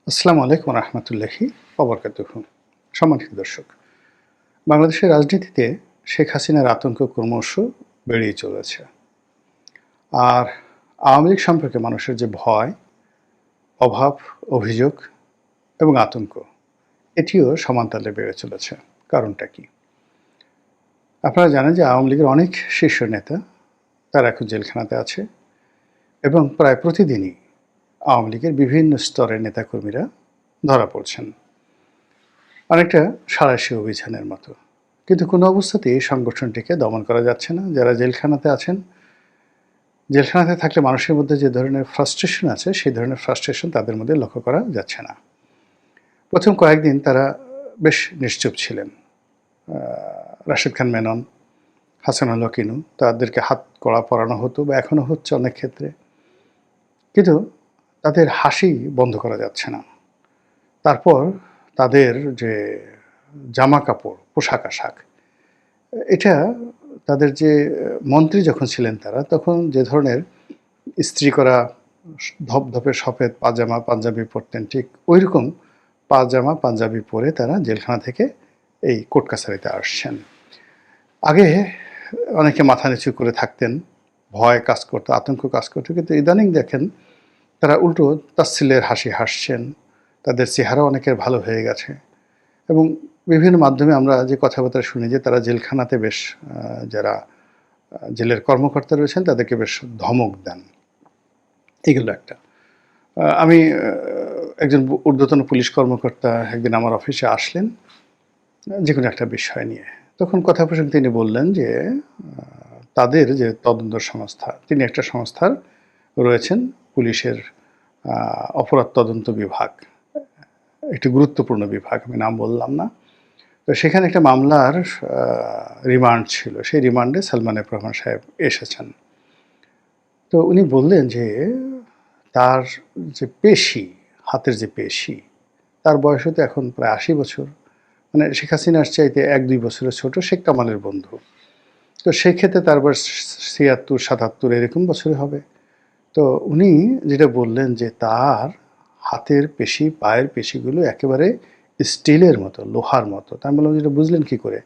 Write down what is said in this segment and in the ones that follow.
আসসালামু আলাইকুম রহমতুল্লাহি ওবরকাতুহু। সম্মানিত দর্শক, বাংলাদেশের রাজনীতিতে শেখ হাসিনার আতঙ্ক ক্রমশ বেড়েই চলেছে। আর আওয়ামী লীগ সম্পর্কে মানুষের যে ভয়, অভাব, অভিযোগ এবং আতঙ্ক, এটিও সমানতালে বেড়ে চলেছে। কারণটা কি? আপনারা জানেন যে আওয়ামী লীগের অনেক শীর্ষ নেতা তারা এখন জেলখানাতে আছে এবং প্রায় প্রতিদিনই আওয়ামী লীগের বিভিন্ন স্তরের নেতাকর্মীরা ধরা পড়ছেন, অনেকটা সাঁড়াশি অভিযানের মতো। কিন্তু কোনো অবস্থাতেই এই সংগঠনটিকে দমন করা যাচ্ছে না। যারা জেলখানাতে আছেন, জেলখানাতে থাকলে মানুষের মধ্যে যে ধরনের ফ্রাস্ট্রেশন আছে, সেই ধরনের ফ্রাস্ট্রেশন তাদের মধ্যে লক্ষ্য করা যাচ্ছে না। প্রথম কয়েকদিন তারা বেশ নিশ্চুপ ছিলেন। রাশেদ খান মেনন, হাসানুল্লাহ কিনু, তাদেরকে হাত কড়া পরানো হতো বা এখনও হচ্ছে অনেক ক্ষেত্রে, কিন্তু তাদের হাসি বন্ধ করা যাচ্ছে না। তারপর তাদের যে জামা কাপড়, পোশাক আশাক, এটা তাদের যে মন্ত্রী যখন ছিলেন তারা, তখন যে ধরনের ইস্ত্রি করা ধপধপে সফেদ পাজামা পাঞ্জাবি পরতেন, ঠিক ওই রকম পাজামা পাঞ্জাবি পরে তারা জেলখানা থেকে এই কোর্ট কাছারিতে আসছেন। আগে অনেকে মাথা নিচু করে থাকতেন, ভয় কাজ করতো, আতঙ্ক কাজ করতো, কিন্তু ইদানিং দেখেন তারা উল্টো তাচ্ছিল্যের হাসি হাসছেন। তাদের চেহারা অনেকের ভালো হয়ে গেছে এবং বিভিন্ন মাধ্যমে আমরা যে কথাবার্তা শুনি যে তারা জেলখানাতে বেশ যারা জেলের কর্মকর্তা রয়েছেন তাদেরকে বেশ ধমক দেন। এগুলো একটা। আমি একজন ঊর্ধ্বতন পুলিশ কর্মকর্তা একদিন আমার অফিসে আসলেন যে কোনো একটা বিষয় নিয়ে। তখন কথা প্রসঙ্গে তিনি বললেন যে তাদের যে তদন্ত সংস্থা, তিনি একটা সংস্থার রয়েছেন, পুলিশের অপরাধ তদন্ত বিভাগ, একটি গুরুত্বপূর্ণ বিভাগ, আমি নাম বললাম না। তো সেখানে একটা মামলার রিমান্ড ছিল, সেই রিমান্ডে সালমান এফ রহমান সাহেব এসেছেন। তো উনি বললেন যে তার যে পেশি, হাতের যে পেশি, তার বয়স হতো এখন প্রায় ৮০ বছর, মানে শেখ হাসিনার চাইতে ১-২ বছরের ছোট, শেখ কামালের বন্ধু। তো সেক্ষেত্রে তার বয়স ৭৬-৭৭ এরকম বছরে হবে। তো উনি যেটা বললেন যে তার হাতের পেশি, পায়ের পেশিগুলো একেবারে স্টিলের মতো, লোহার মতো। তা আমি বললাম, যেটা বুঝলেন কী করে?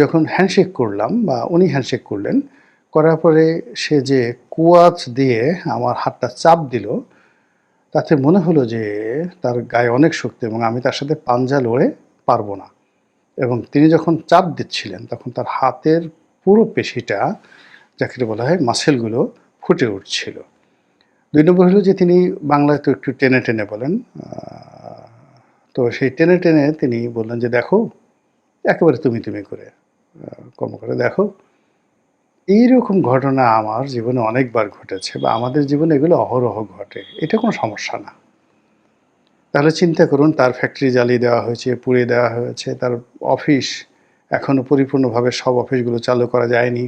যখন হ্যান্ডশেক করলাম বা উনি হ্যান্ডশেক করলেন, করার পরে সে যে কুয়াচ দিয়ে আমার হাতটা চাপ দিল, তাতে মনে হলো যে তার গায়ে অনেক শক্তি এবং আমি তার সাথে পাঞ্জা লড়ে পারবো না। এবং তিনি যখন চাপ দিচ্ছিলেন তখন তার হাতের পুরো পেশিটা, যাকে বলা হয় মাসেলগুলো, ফুটে উঠছিল। ২ নম্বর হলো যে তিনি বাংলায় তো একটু টেনে টেনে বলেন। তো সেই টেনে টেনে তিনি বললেন যে, দেখো, একেবারে তুমি করে কর্মকর্তা, দেখো, এইরকম ঘটনা আমার জীবনে অনেকবার ঘটেছে বা আমাদের জীবনে এগুলো অহরহ ঘটে, এটা কোনো সমস্যা না। তাহলে চিন্তা করুন, তার ফ্যাক্টরি জ্বালিয়ে দেওয়া হয়েছে, পুড়িয়ে দেওয়া হয়েছে, তার অফিস এখনও পরিপূর্ণভাবে সব অফিসগুলো চালু করা যায়নি,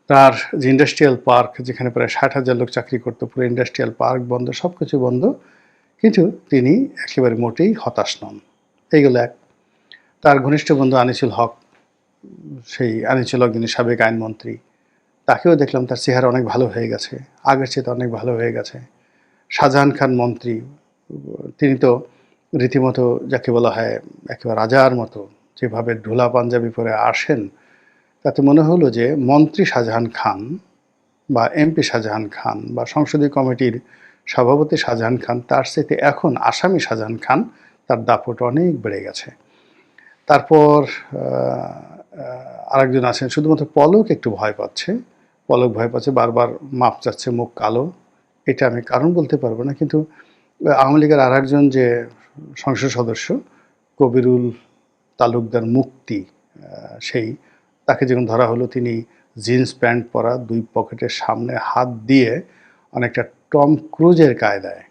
তার যে ইন্ডাস্ট্রিয়াল পার্ক, যেখানে প্রায় ৬০,০০০ লোক চাকরি করতো, পুরো ইন্ডাস্ট্রিয়াল পার্ক বন্ধ, সব কিছু বন্ধ, কিন্তু তিনি একেবারে মোটেই হতাশ নন। এইগুলো এক। তার ঘনিষ্ঠ বন্ধু আনিসুল হক, সেই আনিসুল হক যিনি সাবেক আইনমন্ত্রী, তাকেও দেখলাম তার চেহারা অনেক ভালো হয়ে গেছে, আগের চেয়ে অনেক ভালো হয়ে গেছে। শাহজাহান খান মন্ত্রী, তিনি তো রীতিমতো যাকে বলা হয় একেবারে রাজার মতো, যেভাবে ঢোলা পাঞ্জাবি পরে আসেন, তাতে মনে হলো যে মন্ত্রী শাহজাহান খান বা এমপি শাহজাহান খান বা সংসদীয় কমিটির সভাপতি শাহজাহান খান, তার চাইতে এখন আসামি শাহজাহান খান, তার দাপট অনেক বেড়ে গেছে। তারপর আরেকজন আছেন, শুধুমাত্র পলক একটু ভয় পাচ্ছে, পলক ভয় পাচ্ছে, বারবার মাপ চাচ্ছে, মুখ কালো। এটা আমি কারণ বলতে পারবো না, কিন্তু আওয়ামী লীগের আর একজন যে সংসদ সদস্য কবিরুল তালুকদার মুক্তি, সেই, তাকে যখন ধরা হলো, তিনি জিন্স প্যান্ট পরা, ২ পকেটের সামনে হাত দিয়ে অনেকটা টম ক্রুজের কায়দায়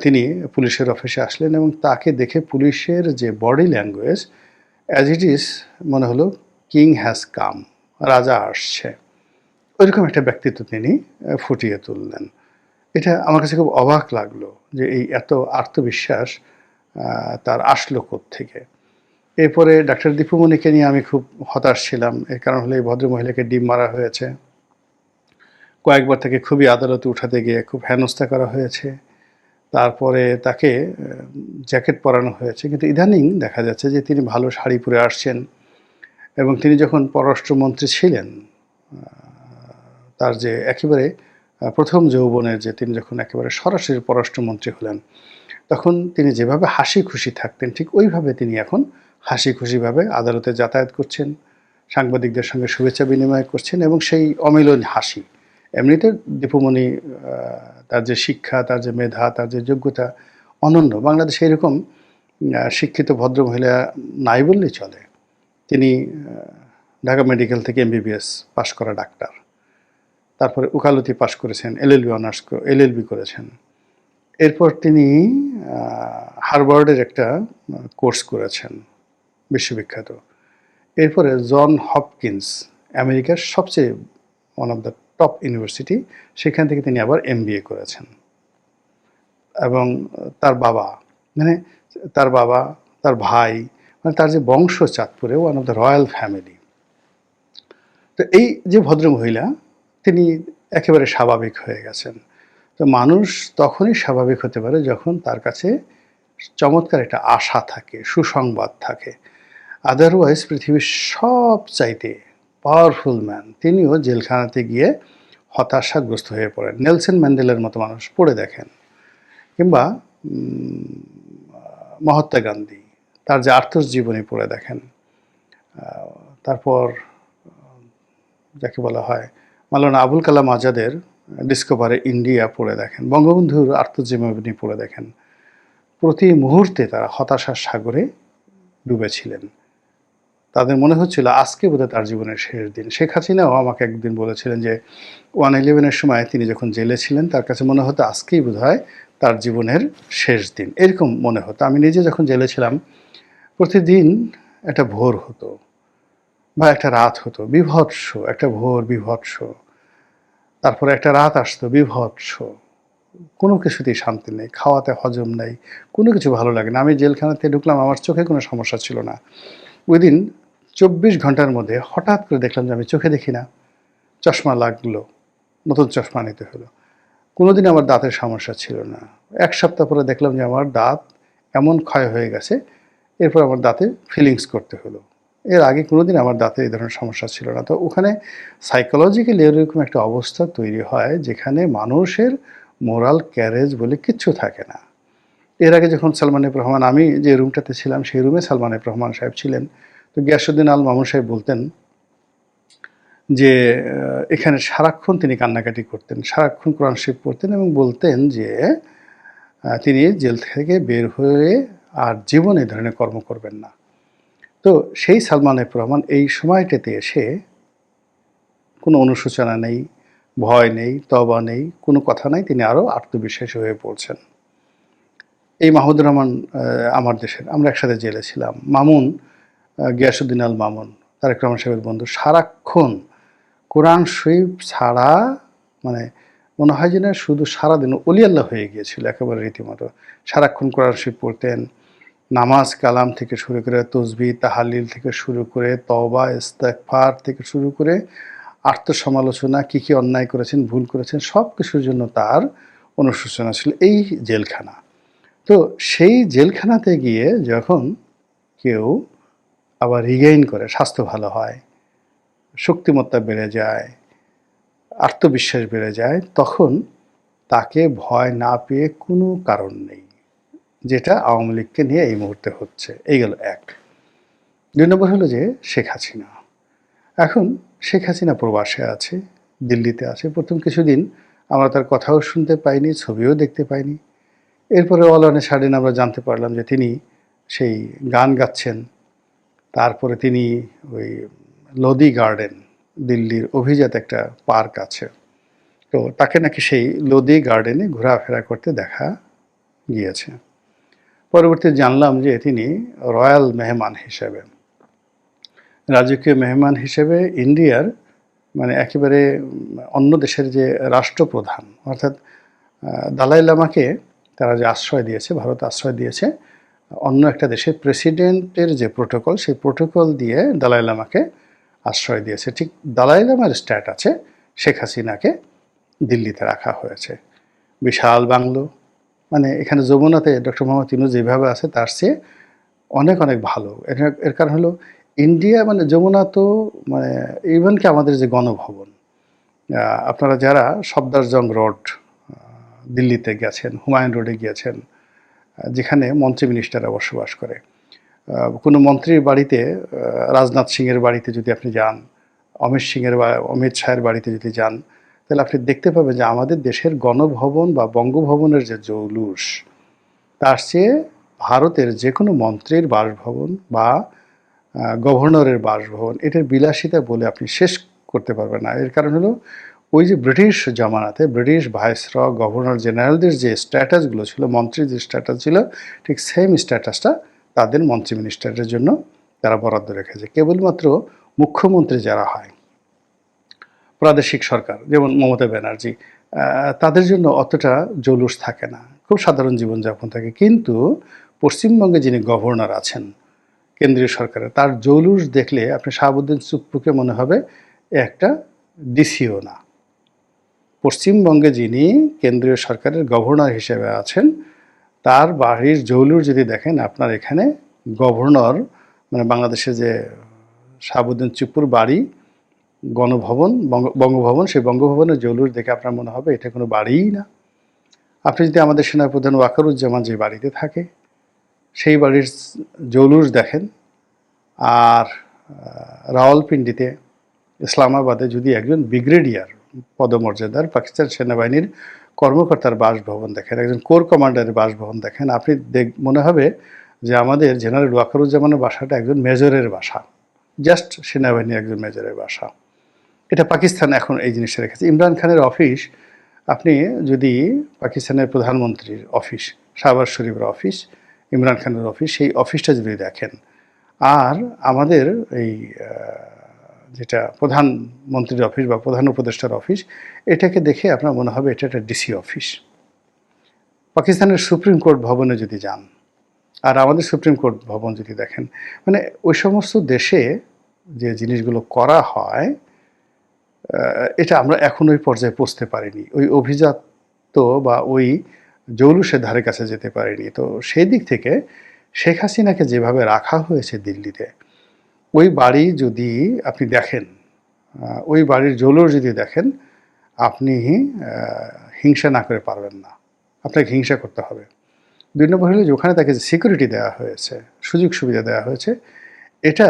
তিনি পুলিশের অফিসে আসলেন এবং তাকে দেখে পুলিশের যে body language, as it is মনে হলো কিং হ্যাজ কাম, রাজা আসছে, ওইরকম একটা ব্যক্তিত্ব তিনি ফুটিয়ে তুললেন। এটা আমার কাছে খুব অবাক লাগলো যে এই এত আত্মবিশ্বাস তার আসলো কোত্থেকে। এরপরে ডাক্তার দীপুমণিকে নিয়ে আমি খুব হতাশ ছিলাম। এর কারণ হলো এই ভদ্রমহিলাকে ডিম মারা হয়েছে, কয়েকবার তাকে খুবই আদালতে উঠাতে গিয়ে খুব হেনস্থা করা হয়েছে, তারপরে তাকে জ্যাকেট পরানো হয়েছে, কিন্তু ইদানিং দেখা যাচ্ছে যে তিনি ভালো শাড়ি পরে আসছেন। এবং তিনি যখন পররাষ্ট্রমন্ত্রী ছিলেন, তার যে একেবারে প্রথম যৌবনের যে তিনি যখন একেবারে সরাসরি পররাষ্ট্রমন্ত্রী হলেন, তখন তিনি যেভাবে হাসি খুশি থাকতেন, ঠিক ওইভাবে তিনি এখন হাসি খুশিভাবে আদালতে যাতায়াত করছেন, সাংবাদিকদের সঙ্গে শুভেচ্ছা বিনিময় করছেন, এবং সেই অমিলন হাসি। এমনিতে দীপুমণি তার যে শিক্ষা, তার যে মেধা, তার যে যোগ্যতা অনন্য। বাংলাদেশে এরকম শিক্ষিত ভদ্রমহিলা নাই বললেই চলে। তিনি ঢাকা মেডিকেল থেকে এমবিবিএস পাশ করা ডাক্তার, তারপরে উকালতি পাশ করেছেন, এলএলবি করেছেন। এরপর তিনি হার্ভার্ডের একটা কোর্স করেছেন বিশ্ববিখ্যাত। এরপরে জন হপকিন্স, আমেরিকার সবচেয়ে one of the top university, সেখান থেকে তিনি আবার এমবিএ করেছেন। এবং তার বাবা, মানে তার ভাই, মানে তার যে বংশ চাঁদপুরে one of the royal family. তো এই যে ভদ্রমহিলা, তিনি একেবারে স্বাভাবিক হয়ে গেছেন। তো মানুষ তখনই স্বাভাবিক হতে পারে যখন তার কাছে চমৎকার একটা আশা থাকে, সুসংবাদ থাকে। আদারওয়াইজ পৃথিবীর সবচাইতে পাওয়ারফুল ম্যান তিনিও জেলখানাতে গিয়ে হতাশাগ্রস্ত হয়ে পড়েন। নেলসন ম্যান্ডেলার মতো মানুষ পড়ে দেখেন, কিংবা মহাত্মা গান্ধী, তার যে আত্মজীবনী পড়ে দেখেন। তারপর যাকে বলা হয় মাওলানা আবুল কালাম আজাদের ডিসকভারি ইন্ডিয়া পড়ে দেখেন, বঙ্গবন্ধুর আত্মজীবনী পড়ে দেখেন। প্রতি মুহূর্তে তারা হতাশার সাগরে ডুবেছিলেন। তাদের মনে হচ্ছিল আজকে বোধহয় তার জীবনের শেষ দিন। শেখ হাসিনাও আমাকে একদিন বলেছিলেন যে 1/11-এর সময় তিনি যখন জেলে ছিলেন, তার কাছে মনে হতো আজকেই বোধহয় তার জীবনের শেষ দিন, এরকম মনে হতো। আমি নিজে যখন জেলে ছিলাম, প্রতিদিন একটা ভোর হতো বা একটা রাত হতো, বিভৎস একটা ভোর, বিভৎস। তারপরে একটা রাত আসতো, বিভৎস। কোনো কিছুতেই শান্তি নেই, খাওয়াতে হজম নেই, কোনো কিছু ভালো লাগে না। আমি জেলখানাতে ঢুকলাম, আমার চোখে কোনো সমস্যা ছিল না। ওই দিন 24 ঘন্টার মধ্যে হঠাৎ করে দেখলাম যে আমি চোখে দেখি না, চশমা লাগলো, নতুন চশমা নিতে হলো। কোনোদিন আমার দাঁতের সমস্যা ছিল না। 1 সপ্তাহ পরে দেখলাম যে আমার দাঁত এমন ক্ষয় হয়ে গেছে, এরপর আমার দাঁতে ফিলিংস করতে হলো। এর আগে কোনোদিন আমার দাঁতে এই ধরনের সমস্যা ছিল না। তো ওখানে সাইকোলজিক্যালি এরকম একটা অবস্থা তৈরি হয় যেখানে মানুষের মোরাল ক্যারেজ বলে কিচ্ছু থাকে না। এর আগে যখন সালমান এফ রহমান, আমি যে রুমটাতে ছিলাম সেই রুমে সালমান এফ রহমান সাহেব ছিলেন। তো গিয়াসউদ্দিন আল মামুন সাহেব বলতেন যে এখানে সারাক্ষণ তিনি কান্নাকাটি করতেন, সারাক্ষণ কোরআন শরীফ পড়তেন এবং বলতেন যে তিনি জেল থেকে বের হয়ে আর জীবনে এই ধরনের কর্ম করবেন না। তো সেই সালমান এফ রহমান এই সময়টাতে এসে কোনো অনুশোচনা নেই, ভয় নেই, তওবা নেই, কোনো কথা নাই, তিনি আরও আত্মবিশ্বাসী হয়ে পড়ছেন। এই মাহমুদুর রহমান আমার দেশের, আমরা একসাথে জেলে ছিলাম। মামুন, গিয়াসউদ্দিন আল মামুন, তারেক রহমান সাহেবের বন্ধু, সারাক্ষণ কোরআন শরীফ ছাড়া, মানে মনে হয় যে না শুধু সারাদিন অলি আল্লাহ হয়ে গিয়েছিল একেবারে রীতিমতো। সারাক্ষণ কোরআন শরীফ পড়তেন, নামাজ কালাম থেকে শুরু করে, তসবিহ তাহালিল থেকে শুরু করে, তওবা ইস্তেগফার থেকে শুরু করে, আত্মসমালোচনা, কী কী অন্যায় করেছেন, ভুল করেছেন, সব কিছুর জন্য তার অনুশোচনা ছিল। এই জেলখানা। তো সেই জেলখানাতে গিয়ে যখন কেউ আবার রিগেইন করে, স্বাস্থ্য ভালো হয়, শক্তিমত্তা বেড়ে যায়, আত্মবিশ্বাস বেড়ে যায়, তখন তাকে ভয় না পেয়ে কোনো কারণ নেই, যেটা আওয়ামী লীগকে নিয়ে এই মুহূর্তে হচ্ছে। এই গেল এক। 2 নম্বর হলো যে শেখ হাসিনা। এখন শেখ হাসিনা প্রবাসে আছে, দিল্লিতে আছে। প্রথম কিছুদিন আমরা তার কথাও শুনতে পাইনি, ছবিও দেখতে পাইনি। এরপরে অলানে সারাদিন আমরা জানতে পারলাম যে তিনি সেই গান গাচ্ছেন। তারপরে তিনি ওই লোদি গার্ডেন, দিল্লির অভিজাত একটা পার্ক আছে, তো তাকে নাকি সেই লোদি গার্ডেনে ঘোরাফেরা করতে দেখা গিয়েছে। পরবর্তীতে জানলাম যে তিনি রয়্যাল মেহমান হিসেবে, রাজকীয় মেহমান হিসেবে ইন্ডিয়ার, মানে একেবারে অন্য দেশের যে রাষ্ট্রপ্রধান, অর্থাৎ দালাই লামাকে তারা যে আশ্রয় দিয়েছে, ভারত আশ্রয় দিয়েছে, অন্য একটা দেশের প্রেসিডেন্টের যে প্রোটোকল, সেই প্রোটোকল দিয়ে দালাই লামাকে আশ্রয় দিয়েছে। ঠিক দালাই লামার স্ট্যাট আছে, শেখ হাসিনাকে দিল্লিতে রাখা হয়েছে। বিশাল বাংলো, মানে এখানে যমুনাতে ডক্টর মোহাম্মদ ইউনূস যেভাবে আছে তার চেয়ে অনেক অনেক ভালো। এর কারণ হলো ইন্ডিয়া মানে যমুনা তো মানে ইভেন কি আমাদের যে গণভবন, আপনারা যারা সফদরজং রোড দিল্লিতে গেছেন, হুমায়ুন রোডে গিয়েছেন, যেখানে মন্ত্রী মিনিস্টাররা বসবাস করে, কোনো মন্ত্রীর বাড়িতে, রাজনাথ সিংয়ের বাড়িতে যদি আপনি যান, অমিত সিংয়ের বা অমিত শাহের বাড়িতে যদি যান, তাহলে আপনি দেখতে পাবেন যে আমাদের দেশের গণভবন বা বঙ্গভবনের যে জৌলুস, তার চেয়ে ভারতের যে কোনো মন্ত্রীর বাসভবন বা গভর্নরের বাসভবন, এটার বিলাসিতা বলে আপনি শেষ করতে পারবেন না। এর কারণ হলো ওই যে ব্রিটিশ জমানাতে ব্রিটিশ ভাইসরয়, গভর্নর জেনারেলদের যে স্ট্যাটাসগুলো ছিল, মন্ত্রীর যে স্ট্যাটাস ছিল, ঠিক সেম স্ট্যাটাসটা তাদের মন্ত্রী মিনিস্টারের জন্য তারা বরাদ্দ রেখেছে। কেবলমাত্র মুখ্যমন্ত্রী যারা হয়, প্রাদেশিক সরকার যেমন মমতা ব্যানার্জি, তাদের জন্য অতটা জৌলুস থাকে না, খুব সাধারণ জীবনযাপন থাকে। কিন্তু পশ্চিমবঙ্গে যিনি গভর্নর আছেন কেন্দ্রীয় সরকারের, তার জৌলুস দেখলে আপনি শাহাবুদ্দিন চুপ্পুকে মনে হবে একটা ডিসিও না। পশ্চিমবঙ্গে যিনি কেন্দ্রীয় সরকারের গভর্নর হিসেবে আছেন, তার বাড়ির জৌলুস যদি দেখেন, আপনার এখানে গভর্নর মানে বাংলাদেশে যে শাহাবুদ্দিন চুপ্পুর বাড়ি গণভবন, বঙ্গভবন, সেই বঙ্গভবনের জৌলুস দেখে আপনার মনে হবে এটা কোনো বাড়িই না। আপনি যদি আমাদের সেনাপ্রধান ওয়াকারুজ্জামান যে বাড়িতে থাকে সেই বাড়ির জৌলুস দেখেন, আর রাওয়ালপিন্ডিতে, ইসলামাবাদে যদি একজন ব্রিগেডিয়ার পদমর্যাদার পাকিস্তান সেনাবাহিনীর কর্মকর্তার বাসভবন দেখেন, একজন কোর কমান্ডারের বাসভবন দেখেন, আপনি মনে হবে যে আমাদের জেনারেল ওয়াকারুজ্জামানের বাসাটা একজন মেজরের বাসা, জাস্ট সেনাবাহিনীর একজন মেজরের বাসা। এটা পাকিস্তান এখন এই জিনিসটা রেখেছে। ইমরান খানের অফিস, আপনি যদি পাকিস্তানের প্রধানমন্ত্রীর অফিস, শাহবাজ শরীফের অফিস, ইমরান খানের অফিস, সেই অফিসটা যদি দেখেন, আর আমাদের এই যেটা প্রধানমন্ত্রীর অফিস বা প্রধান উপদেষ্টার অফিস, এটাকে দেখে আপনার মনে হবে এটা একটা ডিসি অফিস। পাকিস্তানের সুপ্রিম কোর্ট ভবনে যদি যান আর আমাদের সুপ্রিম কোর্ট ভবন যদি দেখেন, মানে ওই সমস্ত দেশে যে জিনিসগুলো করা হয়, এটা আমরা এখন ওই পর্যায়ে পৌঁছতে পারিনি, ওই অভিজাত্য বা ওই জৌলুসের ধারে কাছে যেতে পারিনি। তো সেই দিক থেকে শেখ হাসিনাকে যেভাবে রাখা হয়েছে দিল্লিতে, ওই বাড়ি যদি আপনি দেখেন, ওই বাড়ির জৌলুস যদি দেখেন, আপনি হিংসা না করে পারবেন না, আপনাকে হিংসা করতে হবে। ২ নম্বর হলো যে ওখানে তাকে যে সিকিউরিটি দেওয়া হয়েছে, সুযোগ সুবিধা দেওয়া হয়েছে, এটা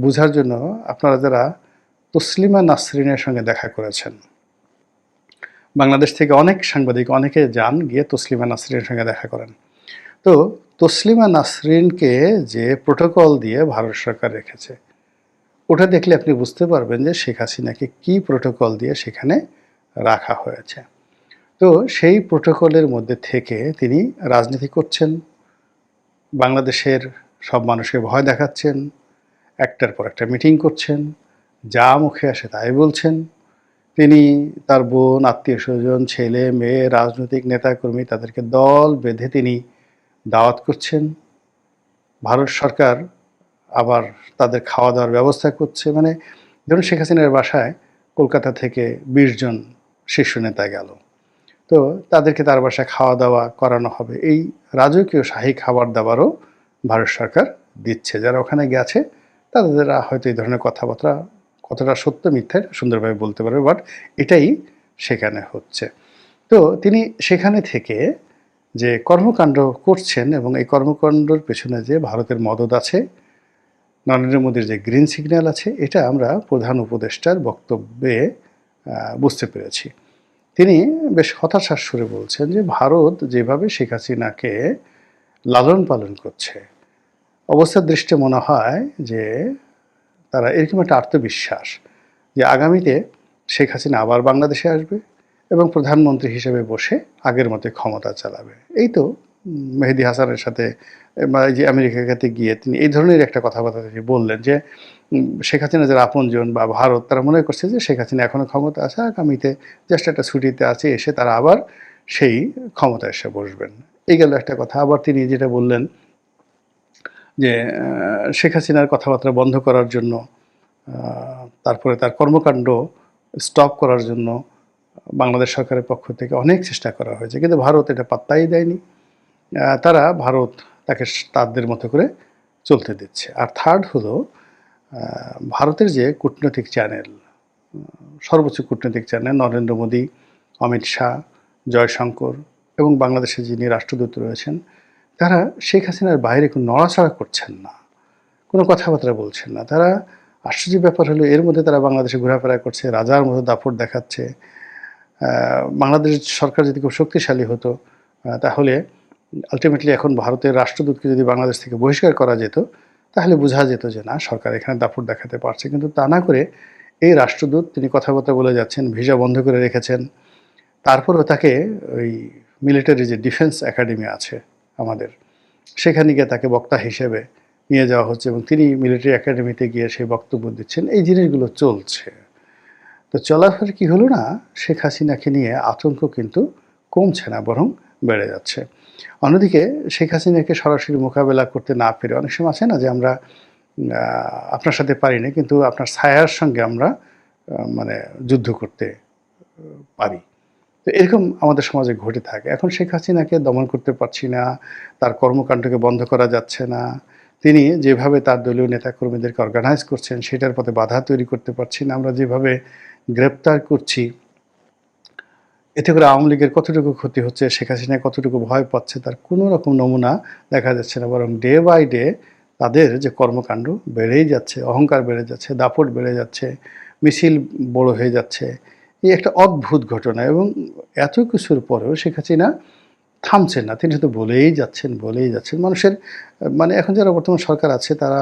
বোঝার জন্য আপনারা যারা তসলিমা নাসরিনের সঙ্গে দেখা করেছেন, বাংলাদেশ থেকে অনেক সাংবাদিক অনেকে যান, গিয়ে তসলিমা নাসরিনের সঙ্গে দেখা করেন। তো তসলিমা নাসরিনকে যে প্রোটোকল দিয়ে ভারত সরকার রেখেছে, ওটা দেখলে আপনি বুঝতে পারবেন যে শেখ হাসিনাকে কী প্রোটোকল দিয়ে সেখানে রাখা হয়েছে। তো সেই প্রোটোকলের মধ্যে থেকে তিনি রাজনীতি করছেন, বাংলাদেশের সব মানুষকে ভয় দেখাচ্ছেন, একটার পর একটা মিটিং করছেন, যা মুখে আসে তাই বলছেন। তিনি তার বোন, আত্মীয় স্বজন, ছেলে মেয়ে, রাজনৈতিক নেতাকর্মী, তাদেরকে দল বেঁধে তিনি দাওয়াত করছেন। ভারত সরকার আবার তাদের খাওয়া দাওয়ার ব্যবস্থা করছে। মানে ধরুন শেখ হাসিনার বাসায় কলকাতা থেকে ২০ জন শীর্ষ নেতা গেল, তো তাদেরকে তার বাসায় খাওয়া দাওয়া করানো হবে। এই রাজকীয় শাহী খাবার দাবারও ভারত সরকার দিচ্ছে। যারা ওখানে গেছে তাদের হয়তো এই ধরনের কথাবার্তা কতটা সত্য মিথ্যা সুন্দরভাবে বলতে পারবে, বাট এটাই সেখানে হচ্ছে। তো তিনি সেখানে থেকে যে কর্মকাণ্ড করছেন এবং এই কর্মকাণ্ডের পেছনে যে ভারতের মদদ আছে, নরেন্দ্র মোদীর যে গ্রিন সিগন্যাল আছে, এটা আমরা প্রধান উপদেষ্টার বক্তব্যে বুঝতে পেরেছি। তিনি বেশ হতাশার সুরে বলছেন যে ভারত যেভাবে শেখ হাসিনাকে লালন পালন করছে, অবস্থার দৃষ্টে মনে হয় যে তারা এরকম একটা আত্মবিশ্বাস যে আগামীতে শেখ হাসিনা আবার বাংলাদেশে আসবে এবং প্রধানমন্ত্রী হিসেবে বসে আগের মতো ক্ষমতা চালাবে। এই তো মেহেদী হাসানের সাথে যে আমেরিকাতে গিয়ে তিনি এই ধরনের একটা কথাবার্তা তিনি বললেন যে শেখ হাসিনা যারা আপনজন বা ভারত, তারা মনে করছে যে শেখ হাসিনা এখনও ক্ষমতা আছে, আগামীতে জাস্ট একটা ছুটিতে আছে, এসে তারা আবার সেই ক্ষমতা এসে বসবেন। এই গেল একটা কথা। আবার তিনি যেটা বললেন যে শেখ হাসিনার কথাবার্তা বন্ধ করার জন্য, তারপরে তার কর্মকাণ্ড স্টপ করার জন্য বাংলাদেশ সরকারের পক্ষ থেকে অনেক চেষ্টা করা হয়েছে, কিন্তু ভারত এটা পাত্তাই দেয়নি। তারা ভারত তাকে তাদের মতো করে চলতে দিচ্ছে। আর থার্ড হলো ভারতের যে কূটনৈতিক চ্যানেল, সর্বোচ্চ কূটনৈতিক চ্যানেল নরেন্দ্র মোদী, অমিত শাহ, জয়শঙ্কর এবং বাংলাদেশে যিনি রাষ্ট্রদূত রয়েছেন, তারা শেখ হাসিনার বাইরে কোনো নড়াচড়া করছেন না, কোনো কথাবার্তা বলছেন না। তারা আশ্চর্যের ব্যাপার হলো এর মধ্যে তারা বাংলাদেশে ঘোরাফেরা করছে, রাজার মতো দাপট দেখাচ্ছে। বাংলাদেশ সরকার যদি খুব শক্তিশালী হতো তাহলে আলটিমেটলি এখন ভারতের রাষ্ট্রদূতকে যদি বাংলাদেশ থেকে বহিষ্কার করা যেত তাহলে বোঝা যেত যে না, সরকার এখানে দাপট দেখাতে পারছে। কিন্তু তা না করে এই রাষ্ট্রদূত তিনি কথাবার্তা বলে যাচ্ছেন, ভিসা বন্ধ করে রেখেছেন। তারপরেও তাকে ওই মিলিটারি যে ডিফেন্স একাডেমি আছে আমাদের, সেখানে গিয়ে তাকে বক্তা হিসেবে নিয়ে যাওয়া হচ্ছে এবং তিনি মিলিটারি একাডেমিতে গিয়ে সেই বক্তব্য দিচ্ছেন। এই জিনিসগুলো চলছে। তো চলার ফলে কী হলো না, শেখ হাসিনাকে নিয়ে আতঙ্ক কিন্তু কমছে না, বরং বেড়ে যাচ্ছে। অন্যদিকে শেখ হাসিনাকে সরাসরি মোকাবেলা করতে না পেরে অনেক সময় আছে না যে আমরা আপনার সাথে পারি না, কিন্তু আপনার ছায়ার সঙ্গে আমরা মানে যুদ্ধ করতে পারি। তো এরকম আমাদের সমাজে ঘটে থাকে। এখন শেখ হাসিনাকে দমন করতে পারছি না, তার কর্মকাণ্ডকে বন্ধ করা যাচ্ছে না। তিনি যেভাবে তার দলীয় নেতাকর্মীদেরকে অর্গানাইজ করছেন সেটার পথে বাধা তৈরি করতে পারছি না। আমরা যেভাবে গ্রেপ্তার করছি, এতে করে আওয়ামী লীগের কতটুকু ক্ষতি হচ্ছে, শেখ হাসিনা কতটুকু ভয় পাচ্ছে, তার কোনো রকম নমুনা দেখা যাচ্ছে না। বরং ডে বাই ডে তাদের যে কর্মকাণ্ড বেড়েই যাচ্ছে, অহংকার বেড়ে যাচ্ছে, দাপট বেড়ে যাচ্ছে, মিছিল বড় হয়ে যাচ্ছে। এই একটা অদ্ভুত ঘটনা। এবং এত কিছুর পরেও শেখ হাসিনা থামছেন না, তিনি শুধু বলেই যাচ্ছেন, বলেই যাচ্ছেন। মানুষের মানে এখন যারা বর্তমান সরকার আছে তারা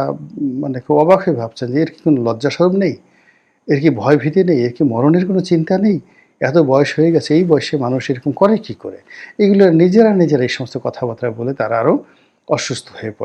মানে খুব অবাক হয়ে ভাবছেন যে এর কি কোনো লজ্জা শরম নেই, এর কি ভয় ভীতি নেই, এর কি মরণের কোনো চিন্তা নেই? এত বয়স হয়ে গেছে, এই বয়সে মানুষ এরকম করে কি করে? এগুলো নিজেরা এই সমস্ত কথাবার্তা বলে তারা আরও অসুস্থ হয়ে পড়ে।